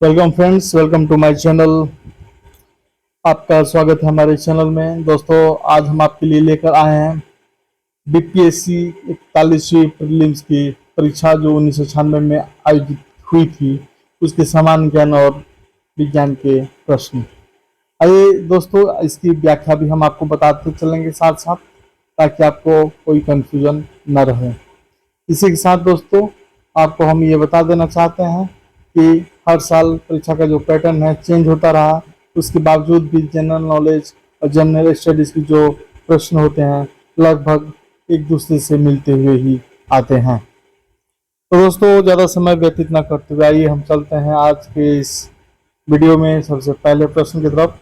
Welcome friends, welcome to my channel. आपका स्वागत है हमारे चैनल में। दोस्तों, आज हम आपके लिए लेकर आए हैं बीपीएससी 41वीं प्रीलिम्स की परीक्षा जो 1996 में आयोजित हुई थी, उसके सामान्य ज्ञान और विज्ञान के प्रश्न। आइए दोस्तों, इसकी व्याख्या भी हम आपको बताते चलेंगे साथ साथ, ताकि आपको कोई कंफ्यूजन न रहे। इसी के साथ दोस्तों, आपको हम ये बता देना चाहते हैं कि हर साल परीक्षा का जो पैटर्न है चेंज होता रहा, उसके बावजूद भी जनरल नॉलेज और जनरल स्टडीज की जो प्रश्न होते हैं लगभग एक दूसरे से मिलते हुए ही आते हैं। तो दोस्तों, ज़्यादा समय व्यतीत न करते हुए आइए हम चलते हैं आज के इस वीडियो में सबसे पहले प्रश्न की तरफ।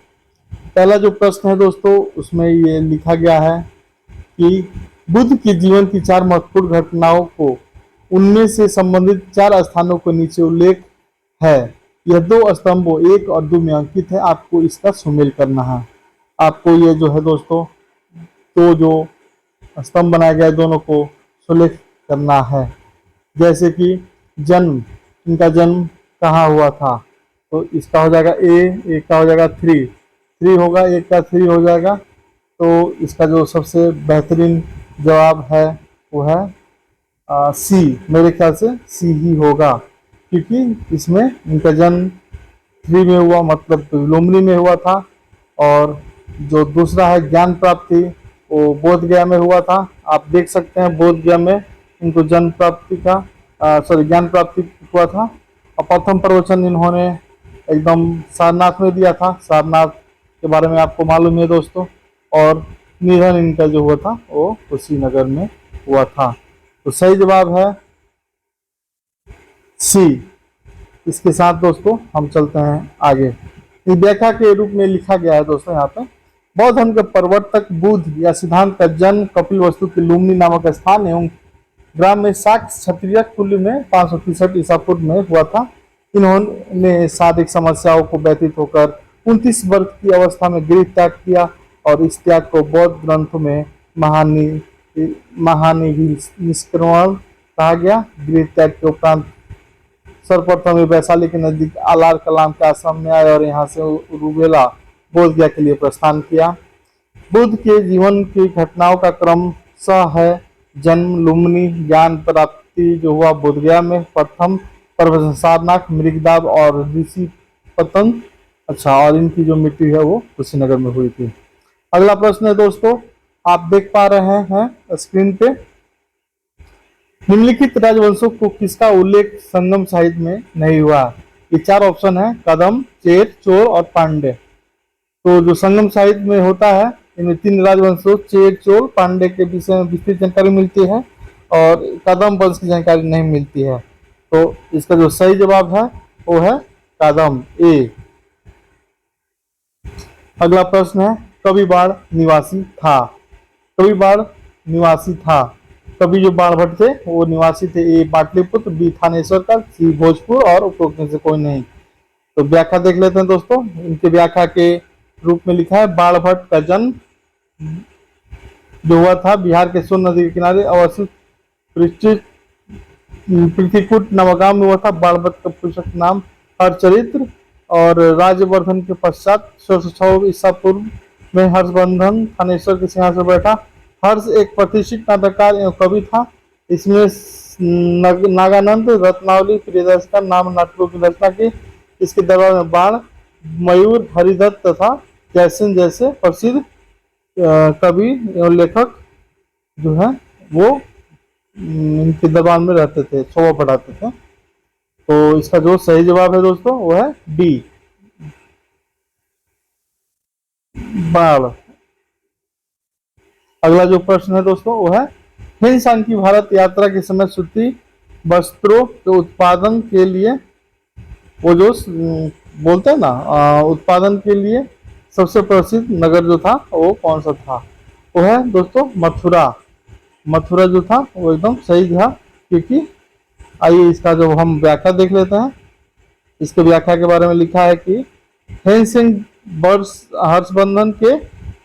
पहला जो प्रश्न है दोस्तों, उसमें ये लिखा गया है कि बुद्ध के जीवन की 4 महत्वपूर्ण घटनाओं को उनमें से संबंधित 4 स्थानों को नीचे उल्लेख है। यह 2 स्तंभों 1 और 2 में अंकित है। आपको इसका सुमेल करना है। आपको ये जो है दोस्तों, तो जो स्तंभ बनाए गए दोनों को सुलेख करना है। जैसे कि जन्म, इनका जन्म कहाँ हुआ था, तो इसका हो जाएगा ए, एक का हो जाएगा 3 होगा, एक का 3 हो जाएगा। तो इसका जो सबसे बेहतरीन जवाब है वो है सी। मेरे ख्याल से सी ही होगा, क्योंकि इसमें इनका जन्म 3 में हुआ, मतलब लुम्बिनी में हुआ था। और जो दूसरा है ज्ञान प्राप्ति, वो बोध गया में हुआ था। आप देख सकते हैं बोध गया में इनको जन्म प्राप्ति का ज्ञान प्राप्ति हुआ था। और प्रथम प्रवचन इन्होंने एकदम सारनाथ में दिया था। सारनाथ के बारे में आपको मालूम है दोस्तों। और निधन इनका जो हुआ था वो कुशीनगर में हुआ था। तो सही जवाब है सी। इसके साथ दोस्तों हम चलते हैं आगे। इस व्याख्या के रूप में लिखा गया है दोस्तों यहाँ पे, बौद्ध धर्म के प्रवर्तक बुद्ध या सिद्धांत का जन्म कपिलवस्तु के लुम्बिनी नामक स्थान एवं ग्राम में शाक्त क्षत्रिय कुल में 563 ईसा पूर्व में हुआ था। इन्होंने शारीरिक समस्याओं को व्यतीत होकर 29 वर्ष की अवस्था में गृह त्याग किया और इस त्याग को बौद्ध ग्रंथों में महानिष्क्रमण कहा गया। गृह त्याग के उपरांत सर्वप्रथम वैशाली के नजदीक आलार कलाम के आश्रम में आए और यहाँ से रूबेला बोध गया के लिए प्रस्थान किया। बुद्ध के जीवन की घटनाओं का क्रम स है जन्म लुम्बिनी, ज्ञान प्राप्ति जो हुआ बोध गया में, प्रथम प्रवचन सारनाथ, मृगदाब और ऋषि पतन। अच्छा, और इनकी जो मृत्यु है वो कुशीनगर में हुई थी। अगला प्रश्न है दोस्तों, आप देख पा रहे हैं स्क्रीन पे, निम्नलिखित राजवंशों को किसका उल्लेख संगम साहित्य में नहीं हुआ। ये 4 ऑप्शन है, कदम, चेर, चोर और पांडे। तो जो संगम साहित्य में होता है, इनमें 3 राजवंशों चेर, चोर, पांडे के विषय में विस्तृत जानकारी मिलती है और कदम वंश की जानकारी नहीं मिलती है। तो इसका जो सही जवाब है वो है कदम, ए। अगला प्रश्न है, कवि बाढ़ निवासी था। कवि बाढ़ निवासी था। कवि जो बाणभट्ट थे वो निवासी थे। ए पाटलिपुत्र, बी थानेश्वर का, सी भोजपुर और उपरोक्त में से कोई नहीं। तो व्याख्या देख लेते हैं दोस्तों। इनके व्याख्या के रूप में लिखा है, बाणभट्ट का जन्म जो हुआ था बिहार के सोन नदी के किनारे अवस्थित पृथ्वीकूट नवगाम में हुआ था। बाणभट्ट का पुस्तक नाम हरचरित्र। और राज्यवर्धन के पश्चात 1606 ईसा पूर्व में हर्षवर्धन थानेश्वर के सिंहासन पर बैठा। हर्ष एक प्रतिष्ठित नाटककार एवं कवि था। इसमें नागानंद, रत्नावली, प्रियदर्श का नाम नाटकों की रचना की। इसके दरबार में बाण, मयूर, हरिदत्त तथा जयसेन जैसे प्रसिद्ध कवि एवं लेखक जो है वो इनके दरबार में रहते थे, शोभा बढ़ाते थे। तो इसका जो सही जवाब है दोस्तों वो है डी, बाण। अगला जो प्रश्न है दोस्तों वो है, हिंदुस्तान की भारत यात्रा के समय सूती वस्त्रों के उत्पादन के लिए वो जो बोलते हैं ना उत्पादन के लिए सबसे प्रसिद्ध नगर जो था वो कौन सा था। वो है दोस्तों मथुरा। मथुरा जो था वो एकदम सही था, क्योंकि आइए इसका जो हम व्याख्या देख लेते हैं। इसके व्याख्या के बारे में लिखा है कि हेनसिंग वर्ष हर्षवर्धन के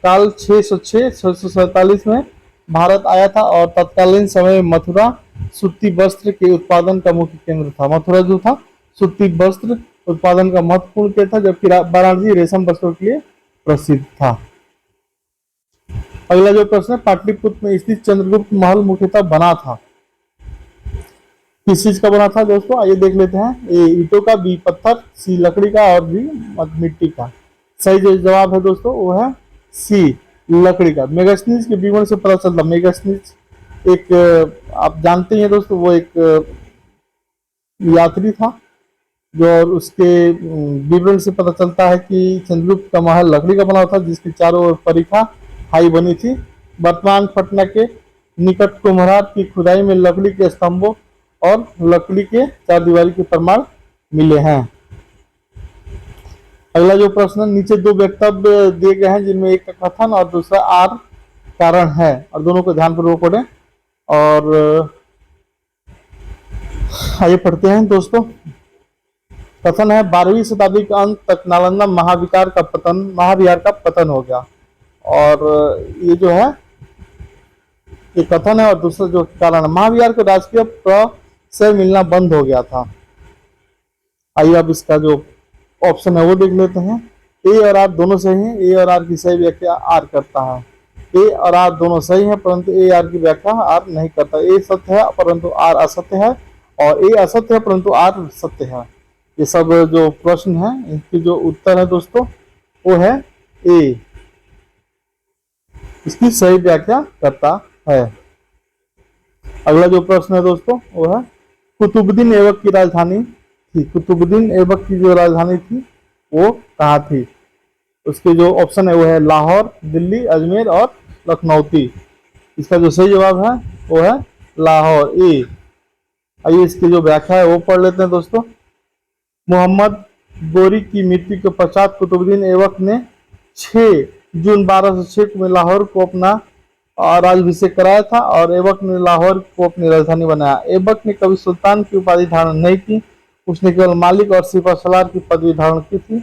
काल 606-647 में भारत आया था और तत्कालीन समय में मथुरा सूती वस्त्र के उत्पादन का मुख्य केंद्र था। मथुरा जो था सूती वस्त्र उत्पादन का महत्वपूर्ण केंद्र था, जबकि वाराणसी रेशम वस्त्रों के लिए प्रसिद्ध था। अगला जो प्रश्न है, पाटलिपुत्र में स्थित चंद्रगुप्त महल मुख्यतः बना था, किस चीज का बना था दोस्तों? आइए देख लेते हैं। ए ईंटों का, बी पत्थर, सी लकड़ी का और बी मिट्टी का। सही जो जवाब है दोस्तों वो है सी लकड़ी का। मेगास्थनीज के विवरण से पता चलता, मेगास्थनीज एक आप जानते हैं दोस्तों, वो एक यात्री था जो, और उसके विवरण से पता चलता है कि चंद्रगुप्त का महल लकड़ी का बना था, जिसकी चारों ओर परिखा खाई बनी थी। वर्तमान पटना के निकट कुम्हरार की खुदाई में लकड़ी के स्तंभों और लकड़ी के चारदीवारी के प्रमाण मिले हैं। अगला जो प्रश्न है, नीचे दो वक्तव्य दिए गए हैं जिनमें एक का कथन और दूसरा आर कारण है, और दोनों को ध्यानपूर्वक पढ़ें। और आइए पढ़ते हैं दोस्तों। कथन है, 12वीं शताब्दी के अंत तक नालंदा महाविहार का पतन हो गया। और ये जो है ये कथन है, और दूसरा जो कारण, महाविहार को राजकीय से मिलना बंद हो गया था। आइए अब इसका जो ऑप्शन है वो देख लेते हैं। ए और आर दोनों सही हैं, ए और आर की सही व्याख्या आर करता है। ए और आर दोनों सही हैं, परंतु ए आर की व्याख्या आर नहीं करता। ए सत्य है परंतु आर असत्य है, और ए असत्य है परंतु आर सत्य है। ये सब जो प्रश्न है इनकी जो उत्तर है दोस्तों वो है ए, इसकी सही व्याख्या करता है। अगला जो प्रश्न है दोस्तों वो है, कुतुबुद्दीन ऐबक की राजधानी थी, कुतुबुद्दीन ऐबक की जो राजधानी थी वो कहाँ थी? उसके जो ऑप्शन है वो है लाहौर, दिल्ली, अजमेर और लखनऊती। इसका जो सही जवाब है वो है लाहौर, ए। आइए इसकी जो व्याख्या है वो पढ़ लेते हैं दोस्तों। मोहम्मद गोरी की मृत्यु के पश्चात कुतुबुद्दीन ऐबक ने 6 जून 1206 में लाहौर को अपना राज्याभिषेक कराया था, और ऐबक ने लाहौर को अपनी राजधानी बनाया। ऐबक ने कभी सुल्तान की उपाधि धारण नहीं की, उसने केवल मालिक और सिपह सलार की पदवी धारण की थी।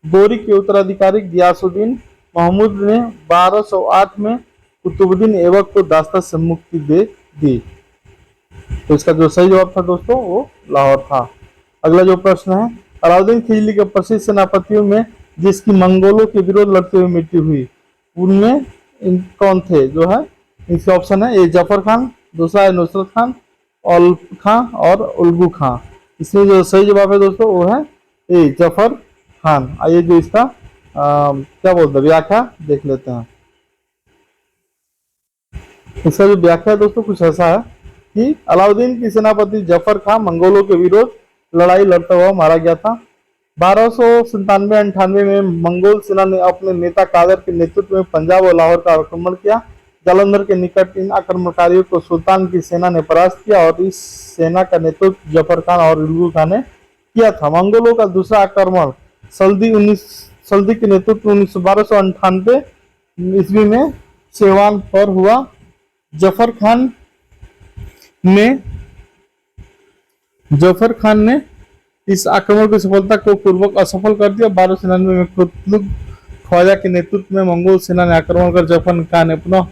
गोरी के उत्तराधिकारी गियासुद्दीन महमूद ने 1208 में कुतुबुद्दीन ऐबक को दास्ता से मुक्ति दे दी। तो इसका जो सही जवाब था दोस्तों वो लाहौर था। अगला जो प्रश्न है, अलाउद्दीन खिलजी के प्रसिद्ध सेनापतियों में जिसकी मंगोलों के विरोध लड़ते हुए मृत्यु हुई, उनमें कौन थे? जो है इसके ऑप्शन है, ए जफर खान, दूसरा है नुसरत खान, औल खां और उल्गू खां। इसमें जो सही जवाब है दोस्तों वो है ए जफर खान। आइए जो इसका क्या बोलते हैं व्याख्या देख लेते हैं। इसका जो व्याख्या है दोस्तों कुछ ऐसा है कि अलाउद्दीन की सेनापति जफर खान मंगोलों के विरोध लड़ाई लड़ता हुआ मारा गया था। 1297-98 में मंगोल सेना ने अपने नेता कादर के नेतृत्व में पंजाब और लाहौर का आक्रमण किया। जालंधर के निकट इन आक्रमणकारियों को सुल्तान की सेना ने परास्त किया, और इस सेना का नेतृत्व जफर खान और उल्गू खान ने किया था। मंगोलों का दूसरा आक्रमण सल्दी के नेतृत्व 1298 ईस्वी में सेवान पर हुआ। जफर खान ने इस आक्रमण की सफलता को पूर्वक असफल कर दिया। 1299 में कुतुब ख्वाजा के नेतृत्व में मंगोल सेना ने आक्रमण कर जफर खान ने पुनः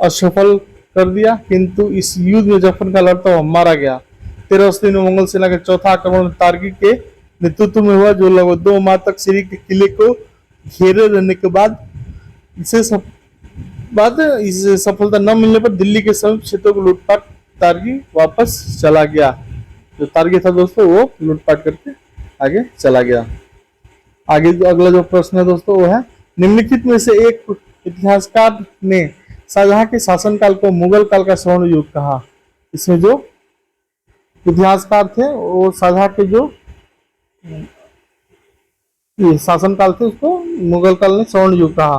असफल कर दिया, किंतु इस युद्ध में जफर खान लड़ता हुआ मारा गया। 1380 में मंगोल सेना का चौथा आक्रमण तार्की के नेतृत्व में हुआ, जो लगभग 2 माह तक सिरी के किले को घेरे रहने के बाद इसे सफलता न मिलने पर दिल्ली के समीप क्षेत्रों को लूटपाट तार्की वापस चला गया। जो तार्की था दोस्तों वो लूटपाट करके आगे चला गया। आगे जो अगला जो प्रश्न है दोस्तों वो है, निम्नलिखित में से एक इतिहासकार ने शाहजहां के शासनकाल को मुगल काल का स्वर्ण युग कहा। इसमें जो इतिहासकार थे वो शाहजहां के जो शासनकाल थे उसको मुगल काल ने स्वर्ण युग कहा।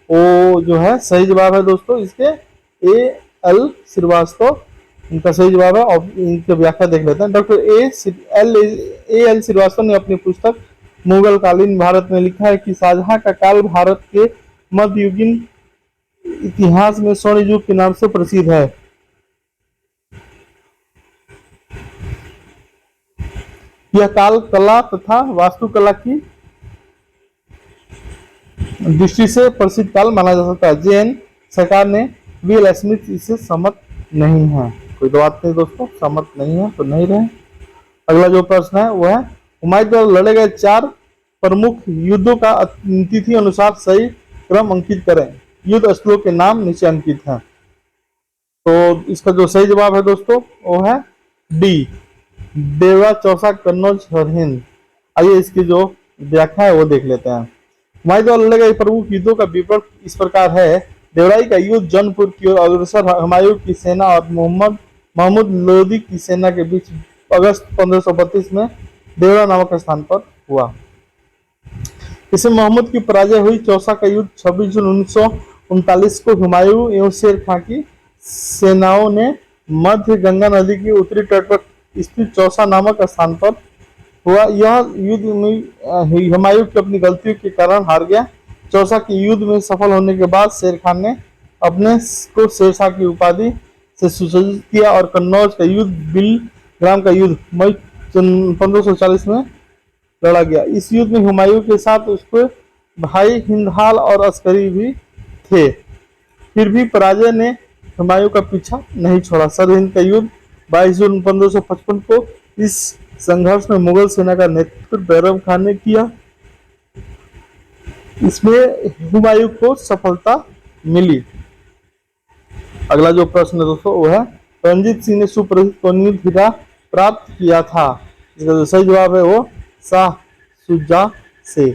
वो जो है सही जवाब है दोस्तों इसके ए एल श्रीवास्तव, इनका सही जवाब है। और इनकी व्याख्या देख लेते हैं। डॉक्टर ए एल श्रीवास्तव ने अपनी पुस्तक मुगल कालीन भारत में लिखा है कि शाहजहां का काल भारत के मध्ययुगीन इतिहास में स्वर्ण युग के नाम से प्रसिद्ध है। यह काल कला तथा वास्तुकला की दृष्टि से प्रसिद्ध काल माना जा सकता है। जैन सरकार ने वीएल स्मिथ इससे सहमत नहीं है। कोई बात नहीं दोस्तों, सहमत नहीं है तो नहीं रहे। अगला जो प्रश्न है वो है, हुमायूं द्वारा लड़े गए 4 प्रमुख युद्धों का तिथि अनुसार सही क्रम अंकित करें। युद्ध स्थलों के नाम नीचे अंकित हैं। तो इसका जो सही जवाब है दोस्तों वो है डी, देवरा, चौसा, कन्नौज और हिंद। आइए इसकी जो व्याख्या है वो देख लेते हैं। हुमायूं द्वारा लड़े गए प्रमुख युद्धों का विवरण इस प्रकार है। देवराई का युद्ध जौनपुर की ओर अग्रसर हुमायूं की सेना और महमूद लोदी की सेना के बीच अगस्त 1532 में देवरा नामक स्थान पर हुआ। इसमें महमूद की पराजय हुई। चौसा का युद्ध 26 जून 1939 को हुमायूं एवं शेर खां की सेनाओं ने मध्य गंगा नदी की उत्तरी तट पर स्थित चौसा नामक स्थान पर हुआ। यह युद्ध में हुमायूं की अपनी गलतियों के कारण हार गया। चौसा के युद्ध में सफल होने के बाद शेर खान ने अपने को शेरशाह की उपाधि से सुसज्जित किया और कन्नौज का युद्ध बिलग्राम का युद्ध मई 1540 में लड़ा गया। इस युद्ध में हुमायूं के साथ उसके भाई हिंदहाल और अस्करी भी थे। फिर भी पराजय ने हुमायूं का पीछा नहीं छोड़ा। सरहिंद का युद्ध 22 जून 1555 को इस संघर्ष में मुगल सेना का नेतृत्व बैरम खान ने किया। इसमें हुमायूं को सफलता मिली। अगला जो प्रश्न है दोस्तों वो है रणजीत सिंह ने सुप्रसिद्ध कौन युद्ध हीरा प्राप्त किया था। इसका जो सही जवाब है वो शाह शुजा से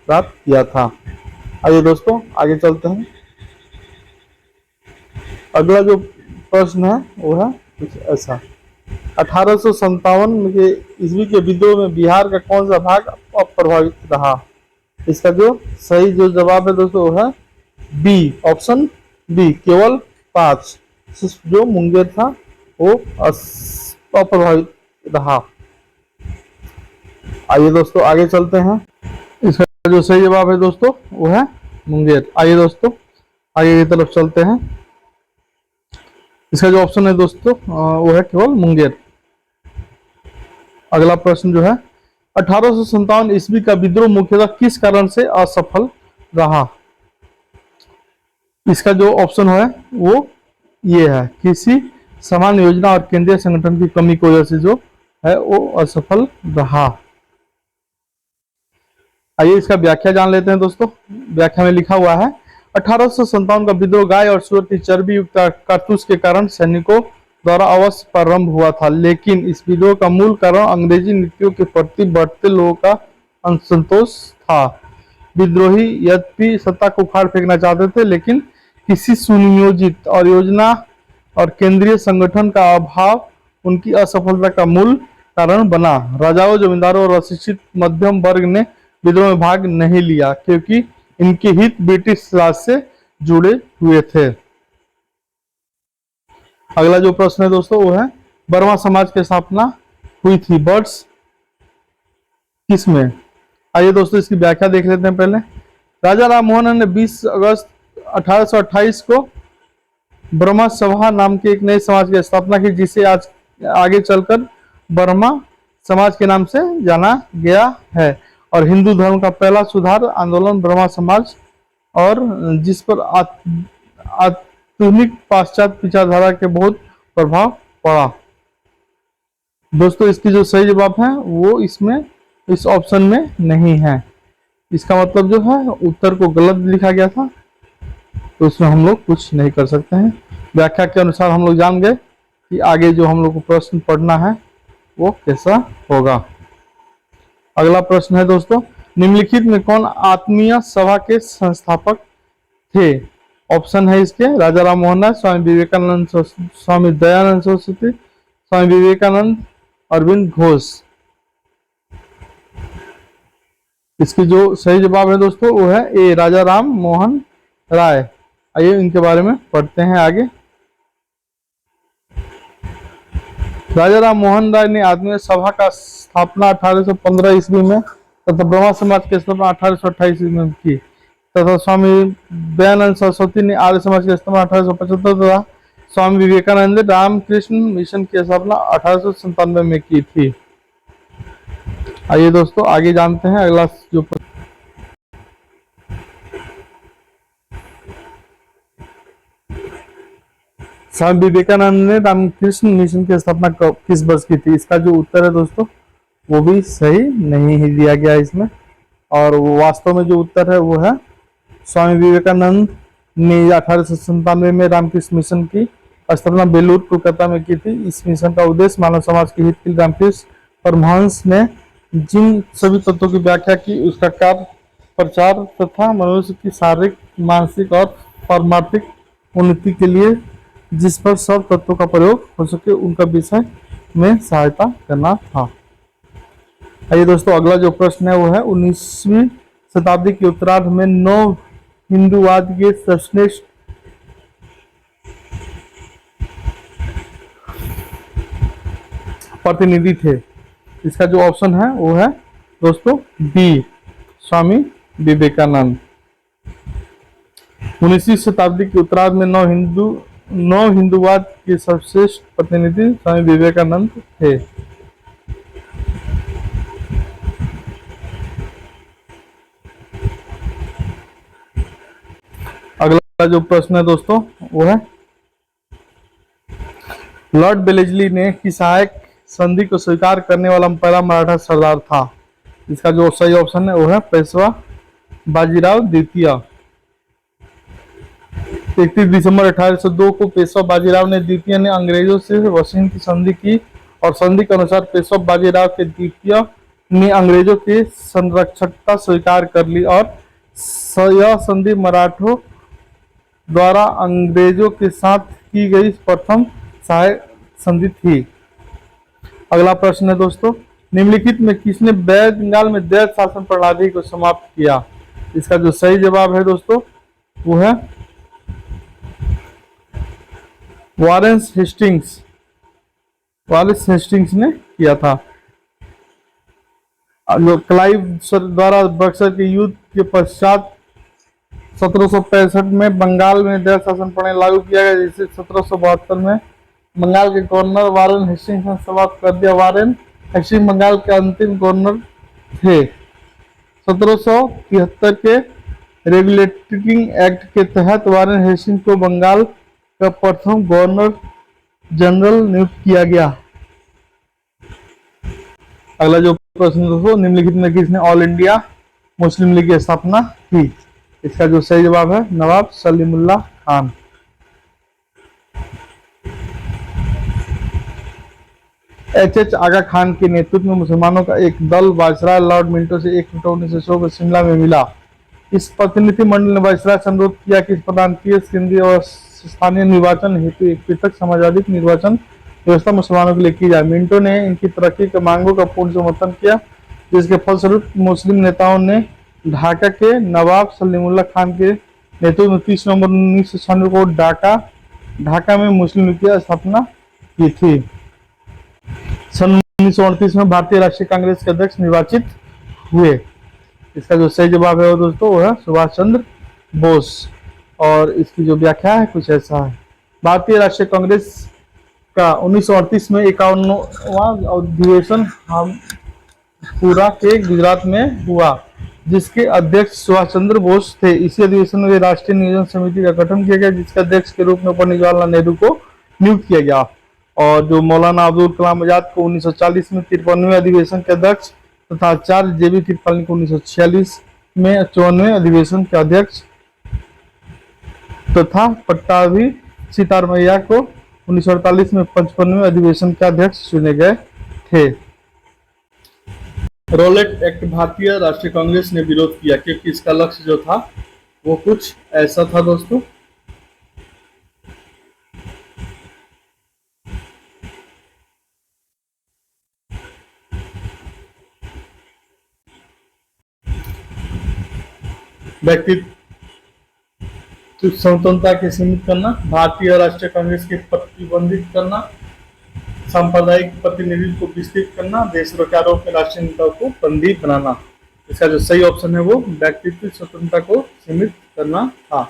प्राप्त किया था। आइए दोस्तों आगे चलते हैं। अगला जो प्रश्न है वो है कुछ ऐसा। 1857 के ईस्वी के विद्रोह में बिहार का कौन सा भाग अप्रभावित रहा। इसका जो सही जो जवाब है दोस्तों वो है बी, ऑप्शन बी, केवल 5 जो मुंगेर था वो अप्रभावित रहा। आइए दोस्तों आगे चलते हैं। इसका जो सही जवाब है दोस्तों वो है मुंगेर। आइए दोस्तों आगे की तरफ चलते हैं। इसका जो ऑप्शन है दोस्तों वो है केवल मुंगेर। अगला प्रश्न जो है 1857 ईस्वी का विद्रोह मुख्यतः किस कारण से असफल रहा। इसका जो ऑप्शन है वो ये है, किसी समान योजना और केंद्रीय संगठन की कमी की वजह से जो है वो असफल रहा। आइए इसका व्याख्या जान लेते हैं दोस्तों। व्याख्या में लिखा हुआ है 1857 का विद्रोह गाय और सूअर की चर्बी युक्त कारतूस के कारण सैनिकों द्वारा अवश्य प्रारंभ हुआ था, लेकिन इस विद्रोह का मूल कारण अंग्रेजी नीतियों के प्रति बढ़ते लोगों का असंतोष था। विद्रोही यद्यपि सत्ता को उखाड़ फेंकना चाहते थे, लेकिन किसी सुनियोजित और योजना और केंद्रीय संगठन का अभाव उनकी असफलता का मूल कारण बना। राजाओं, जमींदारों और अशिक्षित मध्यम वर्ग ने विद्रोह में भाग नहीं लिया क्योंकि इनके हित ब्रिटिश राज से जुड़े हुए थे। अगला जो प्रश्न है दोस्तों वो है बर्मा समाज की स्थापना हुई थी वर्ष किसमें। आइए दोस्तों इसकी व्याख्या देख लेते हैं। पहले राजा राम मोहन राय ने 20 अगस्त 1828 को ब्रह्मा सभा नाम के एक नए समाज की स्थापना की, जिसे आज आगे चलकर बर्मा समाज के नाम से जाना गया है और हिंदू धर्म का पहला सुधार आंदोलन ब्रह्मा समाज और जिस पर आधुनिक पाश्चात्य विचारधारा के बहुत प्रभाव पड़ा। दोस्तों इसकी जो सही जवाब है वो इसमें इस ऑप्शन में नहीं है। इसका मतलब जो है उत्तर को गलत लिखा गया था, तो इसमें हम लोग कुछ नहीं कर सकते हैं। व्याख्या के अनुसार हम लोग जान गए कि आगे जो हम लोग को प्रश्न पढ़ना है वो कैसा होगा। अगला प्रश्न है दोस्तों निम्नलिखित में कौन आत्मीय सभा के संस्थापक थे। ऑप्शन है इसके राजा राम मोहन राय, स्वामी विवेकानंद, स्वामी दयानंद सरस्वती, स्वामी विवेकानंद, अरविंद घोष। इसकी जो सही जवाब है दोस्तों वो है ए, राजा राम मोहन राय। आइए इनके बारे में पढ़ते हैं आगे। राजा राम मोहन राय ने आत्मीय सभा का स्थापना 1815 ईस्वी में तथा ब्रह्मा समाज की स्थापना 1828 ईस्वी में की तथा स्वामी दयानंद सरस्वती ने आर्य समाज की स्थापना 1875 तथा स्वामी विवेकानंद ने रामकृष्ण मिशन की स्थापना 1897 में की थी। आइए दोस्तों आगे जानते हैं अगला जो स्वामी विवेकानंद ने रामकृष्ण मिशन की स्थापना किस वर्ष की थी? इसका जो उत्तर है दोस्तों वो भी सही नहीं ही दिया गया इसमें, और वास्तव में जो उत्तर है वो है स्वामी विवेकानंद ने 1897 में रामकृष्ण मिशन की स्थापना बेलूर कोलकाता में की थी। इस मिशन का उद्देश्य मानव समाज के हित के लिए रामकृष्ण परमहंस ने जिन सभी तत्वों की व्याख्या की उसका कार्य प्रचार तथा मनुष्य की शारीरिक, मानसिक और पारमार्थिक उन्नति के लिए जिस पर सब तत्वों का प्रयोग हो सके उनका विषय में सहायता करना था। आइए दोस्तों, अगला जो प्रश्न है वो है 19वीं शताब्दी के उत्तरार्ध में नव हिंदूवाद के सर्वश्रेष्ठ प्रतिनिधि थे। इसका जो ऑप्शन है वो है दोस्तों बी, स्वामी विवेकानंद। 19वीं शताब्दी के उत्तरार्ध में नव हिंदूवाद के सर्वश्रेष्ठ प्रतिनिधि स्वामी विवेकानंद थे। अगला जो प्रश्न है दोस्तों वो है लॉर्ड वेलेस्ली ने की सहायक संधि को स्वीकार करने वाला पहला मराठा सरदार था। इसका जो सही ऑप्शन है वो है पेशवा बाजीराव द्वितीय। 31 दिसंबर 1802 को पेशवा बाजीराव ने द्वितीय ने अंग्रेजों से वशीन की संधि की और संधि के अनुसार पेशवा बाजीराव के द्वितीय ने अंग्रेजों की संरक्षकता स्वीकार कर ली और यह संधि मराठों द्वारा अंग्रेजों के साथ की गई प्रथम सहायक संधि थी। अगला प्रश्न है दोस्तों, निम्नलिखित में किसने बंगाल में दैत शासन प्रणाली को समाप्त किया? इसका जो सही जवाब है दोस्तों वो है वारेंस हेस्टिंग्स। वारेंस हेस्टिंग्स ने किया था। जो क्लाइव द्वारा बक्सर के युद्ध के पश्चात 1765 में बंगाल में दैत शासन प्रणाली लागू किया गया, जिसे 1772 में बंगाल के गवर्नर वारेन हेस्टिंग्स ने समाप्त कर दिया। वारेन हेस्टिंग्स बंगाल के अंतिम गवर्नर थे। 1773 के रेगुलेटिंग एक्ट के तहत वारेन हेस्टिंग्स को बंगाल का प्रथम गवर्नर जनरल नियुक्त किया गया। अगला जो प्रश्न दोस्तों, निम्नलिखित में किसने ऑल इंडिया मुस्लिम लीग की स्थापना की? इसका जो सही जवाब है नवाब सलीमुल्लाह खान। एच आगा खान के नेतृत्व में मुसलमानों का एक दल वायसराय लॉर्ड मिंटो से 1 अक्टूबर 1916 को शिमला में मिला। इस प्रतिनिधि मंडल ने वायसराय से अनुरोध किया कि इस प्रांतीय, केंद्रीय और स्थानीय निर्वाचन हेतु एक पृथक सामाजिक निर्वाचन व्यवस्था मुसलमानों के लिए की जाए। मिंटो ने इनकी तरक्की के मांगों का पूर्ण समर्थन किया, जिसके फलस्वरूप मुस्लिम नेताओं ने ढाका के नवाब सलीमुल्लाह खान के नेतृत्व में 30 नवंबर 1996 को ढाका में मुस्लिम लीग की स्थापना की थी। सन 1938 में भारतीय राष्ट्रीय कांग्रेस के अध्यक्ष निर्वाचित हुए। इसका जो सही जवाब है वो दोस्तों वो है सुभाष चंद्र बोस। और इसकी जो व्याख्या है कुछ ऐसा है। भारतीय राष्ट्रीय कांग्रेस का 1938 में 51वां अधिवेशन पूरा के गुजरात में हुआ, जिसके अध्यक्ष सुभाष चंद्र बोस थे। इसी अधिवेशन में राष्ट्रीय नियोजन समिति का गठन किया गया, जिसके अध्यक्ष के रूप में पंडित जवाहरलाल नेहरू को नियुक्त किया गया। और जो मौलाना अब्दुल कलाम आजाद को 1940 में 53वें अधिवेशन के अध्यक्ष तथा आचार्य JB कृपलानी को 1946 में 54वें अधिवेशन के अध्यक्ष तथा पट्टाभी सीतारमैया को 1948 में 55वें अधिवेशन के अध्यक्ष चुने गए थे। रोलेट एक्ट भारतीय राष्ट्रीय कांग्रेस ने विरोध किया, क्योंकि इसका लक्ष्य जो था वो कुछ ऐसा था दोस्तों। व्यक्तित्व स्वतंत्रता के सीमित करना, भारतीय राष्ट्रीय कांग्रेस के प्रतिबंधित करना, सांप्रदायिक प्रतिनिधित्व को विस्तृत करना, देशद्रोह के आरोप में राष्ट्रीय नेताओं को बंदी बनाना। इसका जो सही ऑप्शन है वो व्यक्तित्व स्वतंत्रता को सीमित करना था।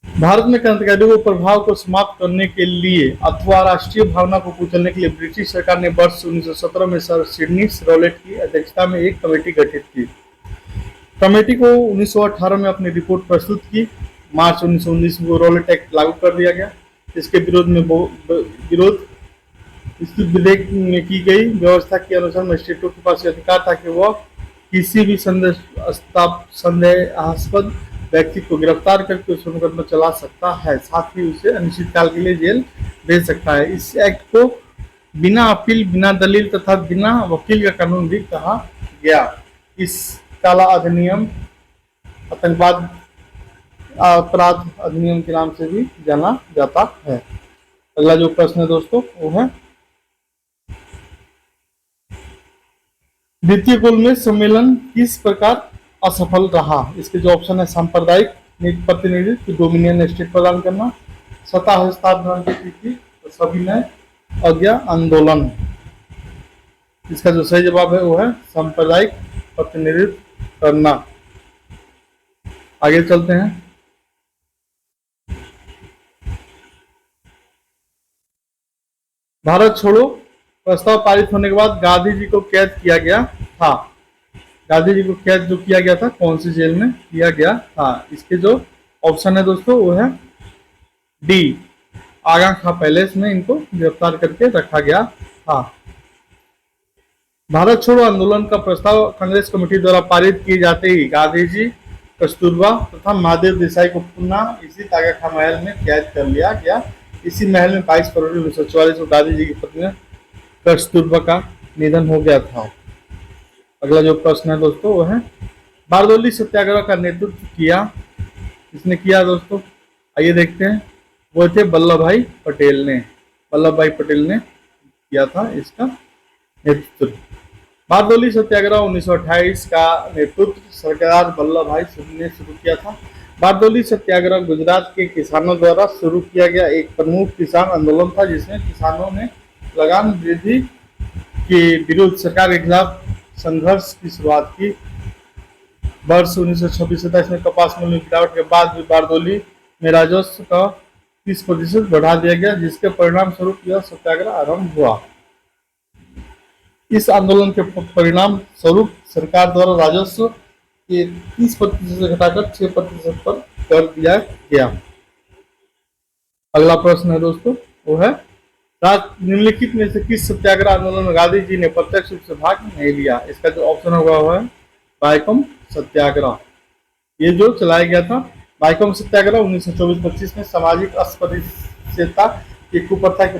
भारत में क्रांतिकारियों के प्रभाव को समाप्त करने के लिए अथवा राष्ट्रीय भावना को कुचलने के लिए ब्रिटिश सरकार ने वर्ष 1917 में सर सिडनी रोलेट की अध्यक्षता में एक कमेटी गठित की। कमेटी को 1918 में अपनी रिपोर्ट प्रस्तुत की। मार्च 1919 में रोलेट एक्ट लागू कर दिया गया। इसके विरोध इसकी विधेयक में की गई व्यवस्था के अनुसार मजिस्ट्रेटों के पास अधिकार था कि वह किसी भी संदेहास्पद व्यक्ति को गिरफ्तार करके उस मुकदमा चला सकता है, साथ ही उसे अनिश्चितकाल के लिए जेल भेज सकता है। इस एक्ट को बिना अपील, बिना दलील तथा बिना वकील का कानून भी कहा गया। इस काला अधिनियम आतंकवाद अपराध अधिनियम के नाम से भी जाना जाता है। अगला जो प्रश्न है दोस्तों वो है द्वितीय गोलमेज सम्मेलन किस प्रकार असफल रहा। इसके जो ऑप्शन है सांप्रदायिक प्रतिनिधित्व, डोमिनियन स्टेट प्रदान करना, सत्ता हस्तांतरण की स्थिति, सविनय अज्ञा आंदोलन। इसका जो सही जवाब है वो है सांप्रदायिक प्रतिनिधित्व करना। आगे चलते हैं। भारत छोड़ो प्रस्ताव पारित होने के बाद गांधी जी को कैद किया गया था। गांधी जी को कैद जो किया गया था कौन सी जेल में किया गया था। इसके जो ऑप्शन है दोस्तों वो है डी, आगा खां पैलेस में इनको गिरफ्तार करके रखा गया था। भारत छोड़ो आंदोलन का प्रस्ताव कांग्रेस कमेटी द्वारा पारित किए जाते ही गांधी जी, कस्तूरबा तथा महादेव देसाई को पुनः इसी आगा खां महल में कैद कर लिया गया। इसी महल में 22 फरवरी 1944 को गांधी जी की पत्नी कस्तूरबा का निधन हो गया था। अगला जो प्रश्न है दोस्तों वो है बारदोली सत्याग्रह का नेतृत्व किया, किसने किया दोस्तों, आइए देखते हैं। वो थे वल्लभ भाई पटेल ने। वल्लभ भाई पटेल ने किया था इसका नेतृत्व। बारदोली सत्याग्रह 1928 का नेतृत्व सरदार वल्लभ भाई ने शुरू किया था। बारदोली सत्याग्रह गुजरात के किसानों द्वारा शुरू किया गया एक प्रमुख किसान आंदोलन था, जिसमें किसानों ने लगान वृद्धि के विरुद्ध सरकार के खिलाफ संघर्ष की शुरुआत की। वर्ष 1926-27 में कपास मूल्य में गिरावट के बाद भी बारदोली में राजस्व का 30% बढ़ा दिया गया, जिसके परिणाम स्वरूप यह सत्याग्रह आरंभ हुआ। इस आंदोलन के परिणाम स्वरूप सरकार द्वारा राजस्व के 30% से घटाकर 6% पर कर दिया गया। अगला प्रश्न है दोस्तों वो है निम्नलिखित में से किस सत्याग्रह आंदोलन में गांधी जी ने प्रत्यक्ष रूप से भाग नहीं लिया। इसका जो ऑप्शन होगा वो है बायकम सत्याग्रह। ये जो चलाया गया था बायकम सत्याग्रह 1924-25 में सामाजिक अस्पृश्यता की कुप्रथा के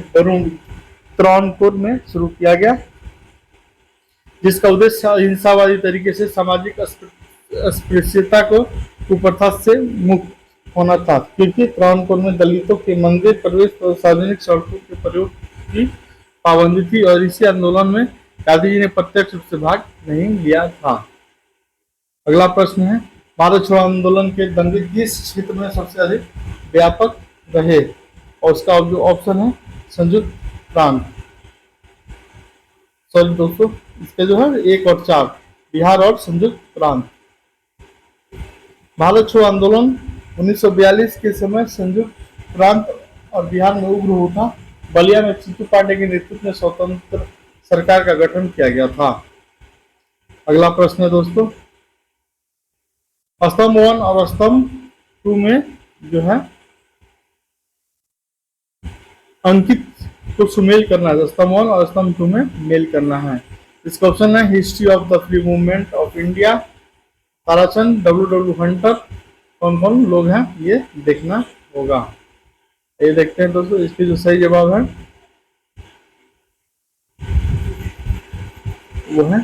त्रावणकोर में शुरू किया गया, जिसका उद्देश्य हिंसावादी तरीके से सामाजिक अस्पृश्यता को कुप्रथा से मुक्त होना था, क्योंकि त्रावणकोर में दलितों के मंदिर प्रवेश और सार्वजनिक सड़कों के प्रयोग की पाबंदी थी और इसी आंदोलन में गांधी जी ने प्रत्यक्ष रूप से भाग नहीं लिया था। अगला प्रश्न है भारत छोड़ो आंदोलन के दंगे किस क्षेत्र में सबसे अधिक व्यापक रहे, और उसका जो ऑप्शन है संयुक्त प्रांत। सॉरी दोस्तों, इसके जो है 1 और 4 बिहार और संयुक्त प्रांत। भारत छोड़ो आंदोलन 1942 के समय संयुक्त प्रांत और बिहार में उग्र उठा। बलिया में चित्तू पांडे के नेतृत्व में स्वतंत्र सरकार का गठन किया गया था। अगला प्रश्न है दोस्तों स्तंभ 1 और स्तंभ 2 में जो है अंकित को सुमेल करना है। स्तंभ 1 और स्तंभ 2 में मेल करना है। इसका ऑप्शन है history of the free movement of India, Tarachand, W.W. Hunter. कौन कौन लोग हैं ये देखना होगा। ये देखते हैं दोस्तों, इसके जो सही जवाब है वो है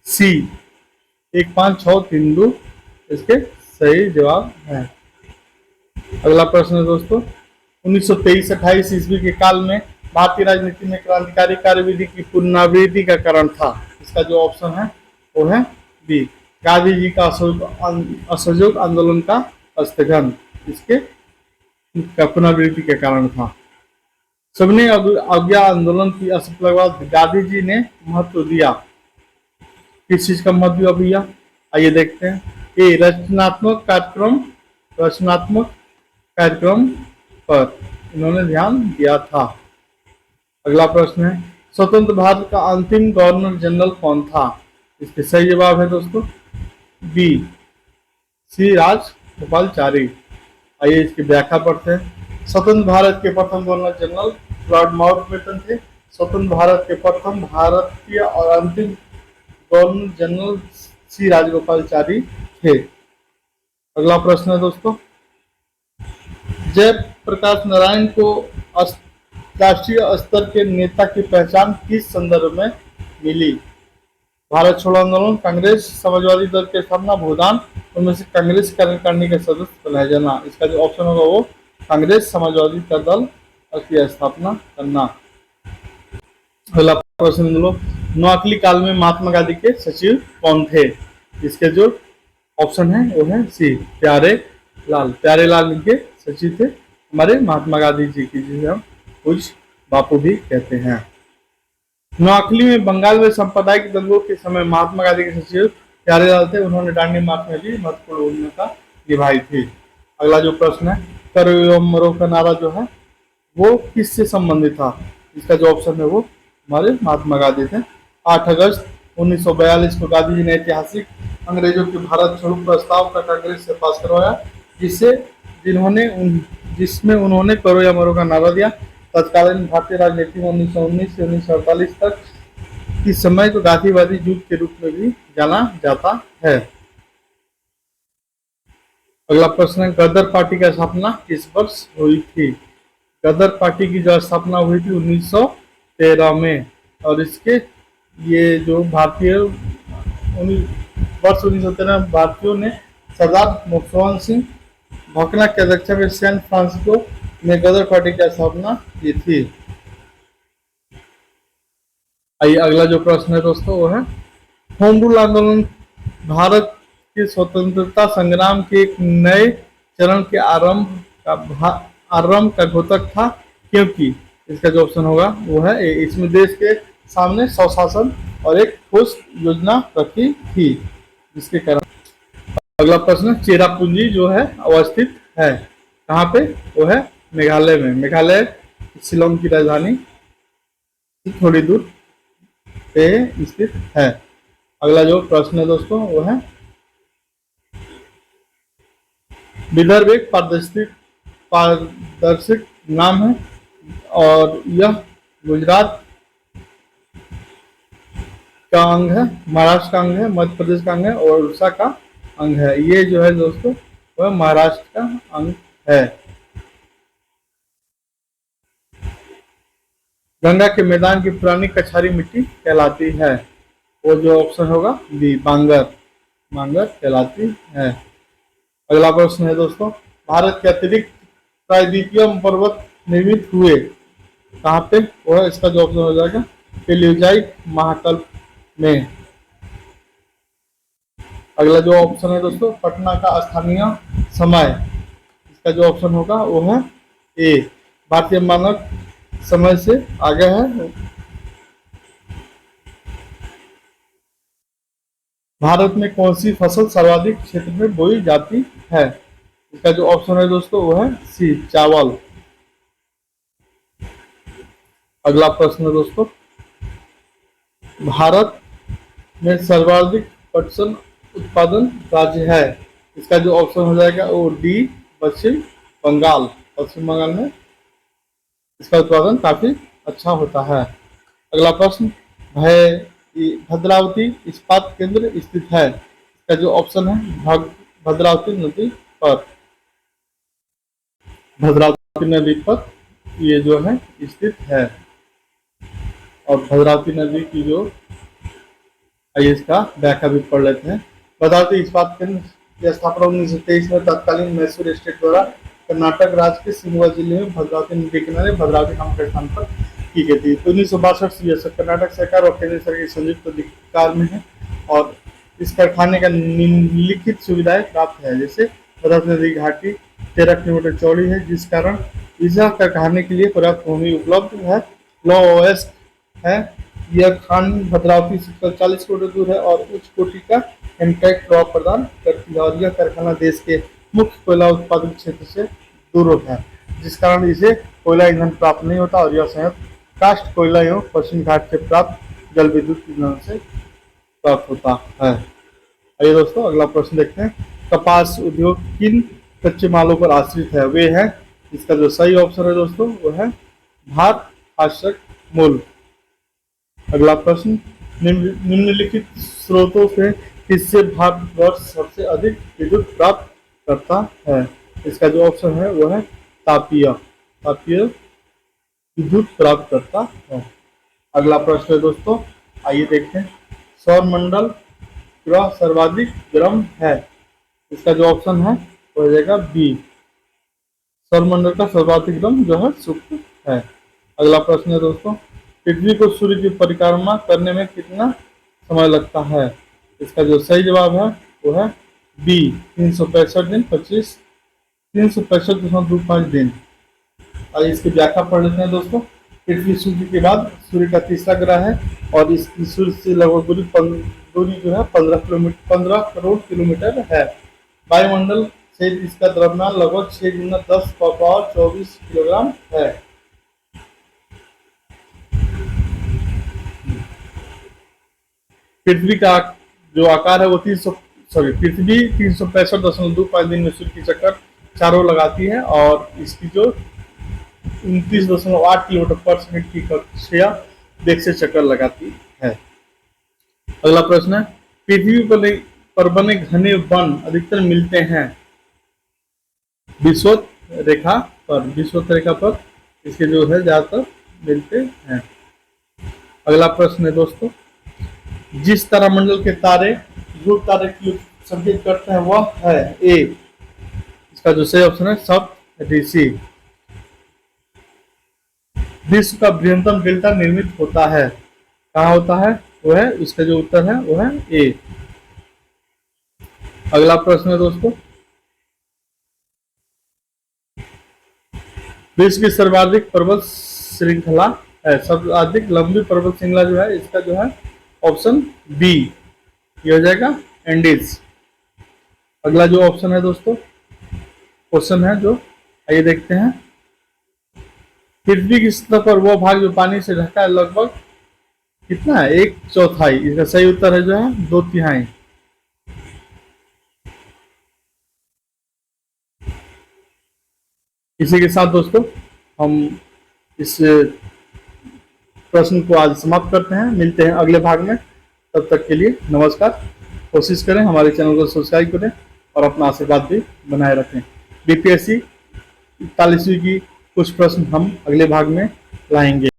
सी 1, 5, 6, 3, 2 इसके सही जवाब है। अगला प्रश्न है दोस्तों 1923-28 ईस्वी के काल में भारतीय राजनीति में क्रांतिकारी कार्यविधि की पुनरावृत्ति का कारण था। इसका जो ऑप्शन है वो है बी, गांधी जी का असहयोग आंदोलन का स्थगन इसके पुनरावृत्ति के कारण था। सबने अज्ञा आंदोलन की असफलता के बाद गांधी जी ने महत्व दिया। किस चीज का महत्व दिया भैया, आइए देखते हैं। ए रचनात्मक कार्यक्रम पर इन्होंने ध्यान दिया था। अगला प्रश्न है स्वतंत्र भारत का अंतिम गवर्नर जनरल कौन था। इसके सही जवाब है दोस्तों बी, सी गोपालचारी। आइए इसकी व्याख्या पढ़ते हैं। स्वतंत्र भारत के प्रथम गवर्नर जनरल लॉर्ड माउंटबेटन थे। स्वतंत्र भारत के प्रथम भारतीय और अंतिम गवर्नर जनरल सी राजगोपालचारी थे। अगला प्रश्न है दोस्तों, जयप्रकाश नारायण को राष्ट्रीय स्तर के नेता की पहचान किस संदर्भ में मिली? भारत छोड़ो आंदोलन, कांग्रेस, समाजवादी दल की स्थापना, भूदान, उनमें से कांग्रेस कार्यकारिणी के सदस्य बनाया जाना। इसका जो ऑप्शन होगा वो कांग्रेस समाजवादी दल की स्थापना करना। अगला प्रश्न लो, नोआखली काल में महात्मा गांधी के सचिव कौन थे? इसके जो ऑप्शन है वो है सी प्यारे लाल। प्यारे लाल इनके सचिव थे, हमारे महात्मा गांधी जी की, जिसे हम कुछ बापू भी कहते हैं। नोआखली में बंगाल में सांप्रदायिक दंगों के समय महात्मा गांधी के सचिव प्यारेलाल थे। उन्होंने दांडी मार्च में भी महत्वपूर्ण भूमिका निभाई थी। अगला जो प्रश्न है, करो एवं मरो का नारा जो है वो किससे संबंधित था? इसका जो ऑप्शन है वो हमारे महात्मा गांधी थे। 8 अगस्त 1942 को गांधी जी ने ऐतिहासिक अंग्रेजों के भारत छोड़ो प्रस्ताव का कांग्रेस से पास करवाया, जिसमें उन्होंने करो या मरो का नारा दिया। तत्कालीन भारतीय राजनीति में 1919 से 1948 तक इस समय को गांधीवादी युद्ध के रूप में भी जाना जाता है। अगला प्रश्न है, गदर पार्टी की स्थापना किस वर्ष हुई थी? गदर पार्टी की जो स्थापना हुई थी 1913 में, और इसके ये जो भारतीय वर्ष 1913 में भारतीयों ने सरदार मुखवंत सिंह भकना की अध्यक्षता में सैन फ्रांसिस्को में गदर पार्टी की स्थापना की थी। आइए अगला जो प्रश्न है दोस्तों वो है, होम रूल आंदोलन भारत के स्वतंत्रता संग्राम के एक नए चरण के आरंभ का द्योतक था, क्योंकि इसका जो ऑप्शन होगा वो है इसमें देश के सामने स्वशासन और एक ठोस योजना रखी थी, जिसके कारण। अगला प्रश्न, चेरापूंजी जो है अवस्थित है कहाँ पे? वो है मेघालय में। मेघालय शिलोंग की राजधानी थोड़ी दूर पे स्थित है। अगला जो प्रश्न है दोस्तों वो है, विदर्भ एक पारदर्शिक नाम है और यह गुजरात का अंग है, महाराष्ट्र का अंग है, मध्य प्रदेश का अंग है और उड़ीसा का अंग है। ये जो है दोस्तों वह महाराष्ट्र का अंग है। गंगा के मैदान की पुरानी कछारी मिट्टी कहलाती है। वो जो ऑप्शन होगा बी बांगर कहलाती है। अगला प्रश्न है दोस्तों, भारत के अतिरिक्त प्रायद्वीपीय पर्वत निर्मित हुए कहाँ पे? वो है इसका जो ऑप्शन हो जाएगा पेलियोजाइक महाकल्प में। अगला जो ऑप्शन है दोस्तों, पटना का स्थानीय समय, इसका जो ऑप्शन होगा वो है ए भारतीय मानक समय से आगे है। भारत में कौन सी फसल सर्वाधिक क्षेत्र में बोई जाती है? इसका जो ऑप्शन है दोस्तों वो है सी चावल। अगला प्रश्न है दोस्तों, भारत में सर्वाधिक पटसन उत्पादन राज्य है। इसका जो ऑप्शन हो जाएगा वो डी पश्चिम बंगाल। पश्चिम बंगाल में इसका उत्पादन काफी अच्छा होता है। अगला प्रश्न, भद्रावती इस्पात केंद्र स्थित है। इसका जो ऑप्शन है भद्रावती नदी पर। भद्रावती नदी पर ये जो है स्थित है, और भद्रावती नदी की जो आइए इसका व्याख्या भी पढ़ लेते हैं। भद्रावती इस्पात केंद्र की स्थापना 1923 में तत्कालीन मैसूर स्टेट द्वारा कर्नाटक राज्य के शिमोगा जिले में भद्रावती नदी किनारे भद्रावती नामक स्थान पर की गई थी। 1962 से यह कर्नाटक सरकार और केंद्र सरकार के संयुक्त अधिकार में है, और इस कारखाने का निम्नलिखित सुविधाएं प्राप्त है। जैसे भद्रावती नदी घाटी 13 किलोमीटर चौड़ी है, जिस कारण इस कारखाने के लिए पर्याप्त भूमि उपलब्ध है। लो वेस्ट है, यह खान भद्रावती से 40 किलोमीटर दूर है और उच्च कोटि का कॉन्ट्रैक्ट प्रभाव प्रदान करती है, और यह कारखाना देश के मुख्य कोयला उत्पादन क्षेत्र से दूर है, जिस कारण इसे कोयला ईंधन प्राप्त नहीं होता, और यह संयंत्र कास्ट कोयला एवं पश्चिम घाट से प्राप्त जल विद्युत ईंधन से प्राप्त होता है। आइए दोस्तों अगला प्रश्न देखते हैं। कपास उद्योग किन कच्चे मालों पर आश्रित है? वे है, इसका जो सही ऑप्शन है दोस्तों वो है भात, फास्फेट, मूल। अगला प्रश्न, निम्नलिखित स्रोतों से किससे भारतवर्ष सबसे अधिक विद्युत प्राप्त करता है? इसका जो ऑप्शन है वो है तापीय तापीय विद्युत प्राप्त करता है। अगला प्रश्न है दोस्तों, आइए देखते हैं। सौर मंडल ग्रह सर्वाधिक गर्म है? इसका जो ऑप्शन है वो हो जाएगा बी, सौरमंडल का सर्वाधिक गर्म जो है शुक्र है। अगला प्रश्न है दोस्तों, पृथ्वी को सूर्य की परिक्रमा करने में कितना समय लगता है? इसका जो सही जवाब है वो है बी, 365 दिन 365.25 दिन। और इसकी व्याख्या पढ़ लेते हैं दोस्तों। पृथ्वी सूर्य के बाद सूर्य का तीसरा ग्रह है और इसकी सूर्य से लगभग दूरी जो है 15 करोड़ किलोमीटर है। वायुमंडल से इसका द्रव्यमान लगभग 6 गुना 10 पावर 24 किलोग्राम है। पृथ्वी का जो आकार है वो पृथ्वी 365.25 दिन में सूर्य की चक्कर चारों लगाती है और इसकी जो 29.8 किलोमीटर पर सेकंड की कक्षा वेग से चक्कर लगाती है। अगला प्रश्न है, पृथ्वी पर बने घने वन अधिकतर मिलते हैं विषुवत रेखा पर इसके जो है ज्यादातर मिलते हैं। अगला प्रश्न है दोस्तों, जिस तारामंडल के तारे ध्रुव तारे की संकेत करते हैं वह है ए, इसका जो सही ऑप्शन है सप्तऋषि। विश्व का बृहत्तम डेल्टा निर्मित होता है, कहाँ होता है वो है, इसका जो उत्तर है वो है ए। अगला प्रश्न है दोस्तों, विश्व की सर्वाधिक पर्वत श्रृंखला है, सर्वाधिक लंबी पर्वत श्रृंखला जो है इसका जो है ऑप्शन बी, ये हो जाएगा एंडीज। अगला जो ऑप्शन है दोस्तों, क्वेश्चन है जो, आइए देखते हैं। पृथ्वी की सतह पर वो भाग जो पानी से ढका है लगभग कितना है? 1/4। इसका सही उत्तर है जो है 2/3। इसी के साथ दोस्तों हम इस प्रश्न को आज समाप्त करते हैं। मिलते हैं अगले भाग में, तब तक के लिए नमस्कार। कोशिश करें हमारे चैनल को सब्सक्राइब करें और अपना आशीर्वाद भी बनाए रखें। बीपीएससी 41वीं की कुछ प्रश्न हम अगले भाग में लाएंगे।